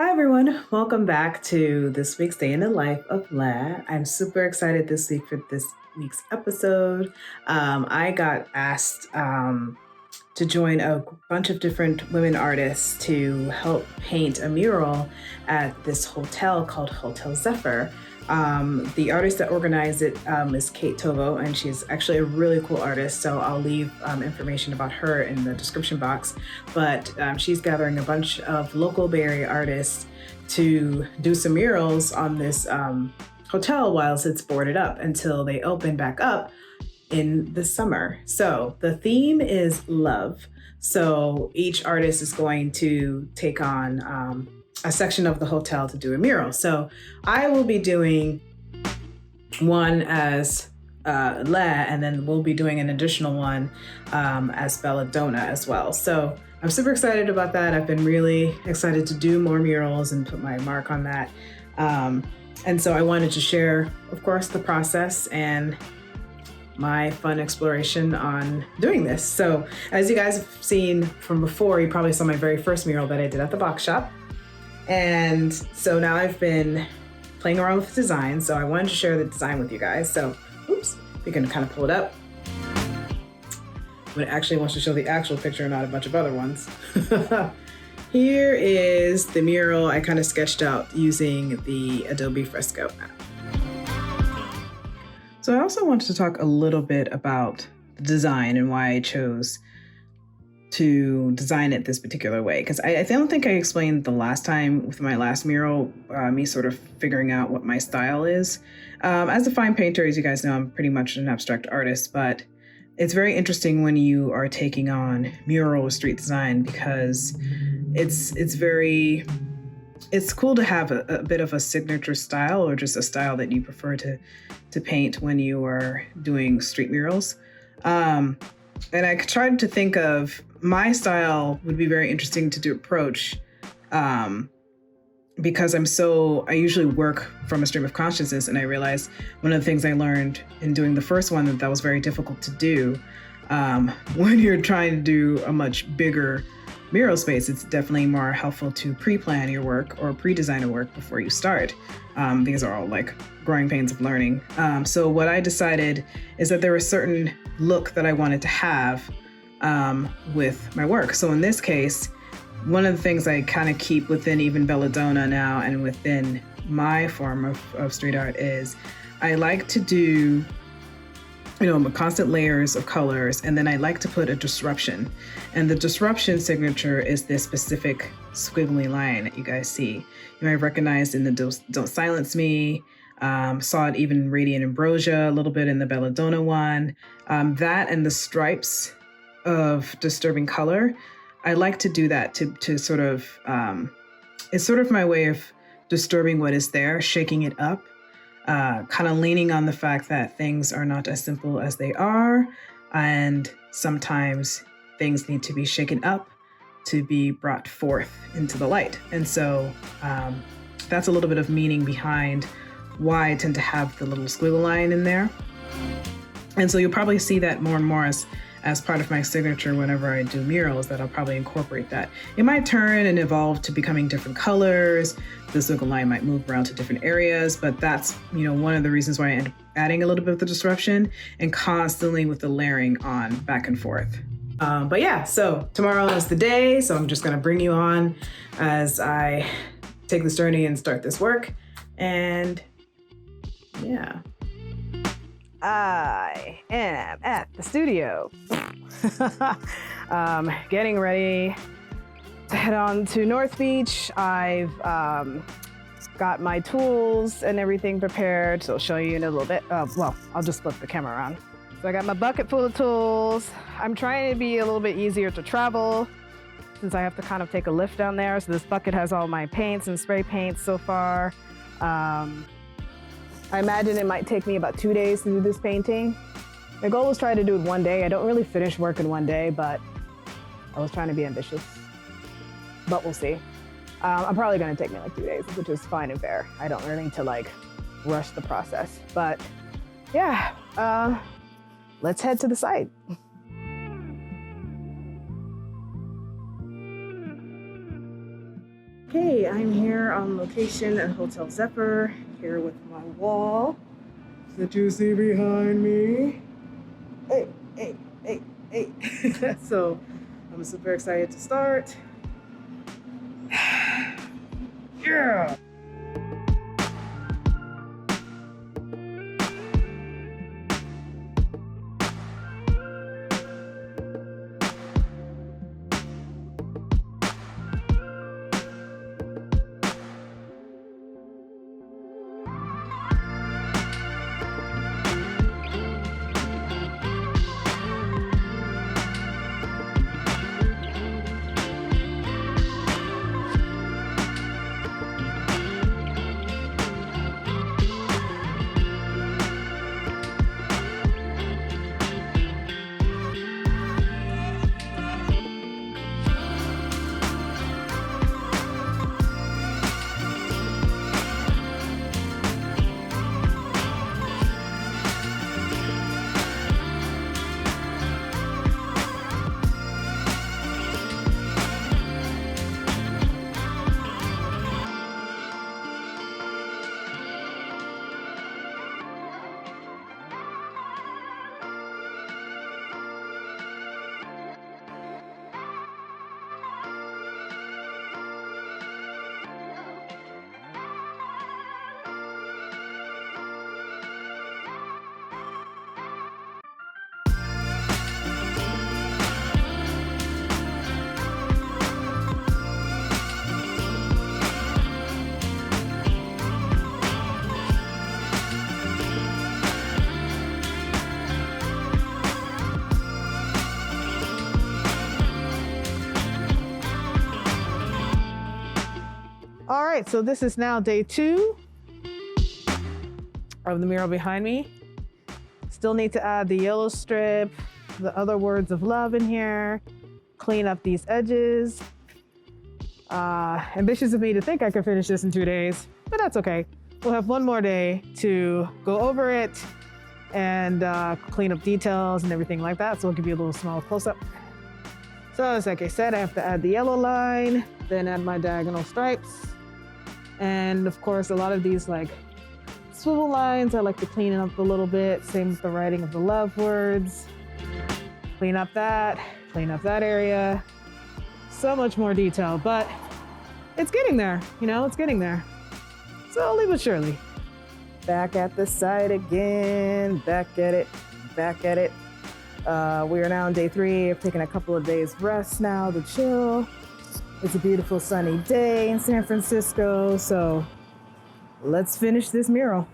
Hi everyone, welcome back to this week's Day in the Life of La. I'm super excited this week for this week's episode. I got asked to join a bunch of different women artists to help paint a mural at this hotel called Hotel Zephyr. The artist that organized it is Kate Tovo, and she's actually a really cool artist. So I'll leave information about her in the description box. But she's gathering a bunch of local Bay Area artists to do some murals on this hotel whilst it's boarded up until they open back up in the summer. So the theme is love. So each artist is going to take on a section of the hotel to do a mural. So I will be doing one as La, and then we'll be doing an additional one as Belladonna as well. So I'm super excited about that. I've been really excited to do more murals and put my mark on that. And so I wanted to share, of course, the process and my fun exploration on doing this. So as you guys have seen from before, you probably saw my very first mural that I did at the box shop. And so now I've been playing around with design. So I wanted to share the design with you guys. So, oops, you can kind of pull it up. But it actually wants to show the actual picture, not a bunch of other ones. Here is the mural I kind of sketched out using the Adobe Fresco app. So I also wanted to talk a little bit about the design and why I chose to design it this particular way, because I don't think I explained the last time with my last mural, me sort of figuring out what my style is. As a fine painter, as you guys know, I'm pretty much an abstract artist, but it's very interesting when you are taking on mural or street design because it's cool to have a bit of a signature style or just a style that you prefer to paint when you are doing street murals. And I tried to think of my style would be very interesting to approach because I usually work from a stream of consciousness, and I realized one of the things I learned in doing the first one that was very difficult to do when you're trying to do a much bigger mural space. It's definitely more helpful to pre-plan your work or pre-design your work before you start. These are all like growing pains of learning. So what I decided is that there was a certain look that I wanted to have with my work. So in this case, one of the things I kind of keep within even Belladonna now and within my form of street art is I like to do constant layers of colors, and then I like to put a disruption. And the disruption signature is this specific squiggly line that you guys see. You might have recognized in the Don't Silence Me, saw it even in Radiant Ambrosia, a little bit in the Belladonna one. That and the stripes of disturbing color, I like to do that to sort of, it's sort of my way of disturbing what is there, shaking it up. Kind of leaning on the fact that things are not as simple as they are, and sometimes things need to be shaken up to be brought forth into the light. And so that's a little bit of meaning behind why I tend to have the little squiggle line in there. And so you'll probably see that more and more as part of my signature whenever I do murals, that I'll probably incorporate that. It might turn and evolve to becoming different colors. The squiggle line might move around to different areas, but that's, one of the reasons why I end up adding a little bit of the disruption and constantly with the layering on back and forth. But yeah, so tomorrow is the day. So I'm just gonna bring you on as I take this journey and start this work. And yeah. I am at the studio, getting ready to head on to North Beach. I've got my tools and everything prepared, so I'll show you in a little bit. Well, I'll just flip the camera around. So I got my bucket full of tools. I'm trying to be a little bit easier to travel since I have to kind of take a lift down there. So this bucket has all my paints and spray paints so far. I imagine it might take me about 2 days to do this painting. My goal was try to do it one day. I don't really finish work in one day, but I was trying to be ambitious. But we'll see. I'm probably gonna take me like 2 days, which is fine and fair. I don't really need to like rush the process. But yeah, let's head to the site. Okay, I'm here on location at Hotel Zephyr, here with my wall that you see behind me. Hey. So I'm super excited to start. Yeah! All right, so this is now day 2 of the mural behind me. Still need to add the yellow strip, the other words of love in here, clean up these edges. Ambitious of me to think I could finish this in 2 days, but that's okay. We'll have one more day to go over it and clean up details and everything like that. So I'll give you a little small close-up. So as like I said, I have to add the yellow line, then add my diagonal stripes. And of course, a lot of these like swivel lines, I like to clean up a little bit. Same with the writing of the love words. Clean up that area. So much more detail, but it's getting there, it's getting there. Slowly but surely. Back at the site again, back at it. We are now on day 3. I've taken a couple of days rest now to chill. It's a beautiful sunny day in San Francisco, so let's finish this mural.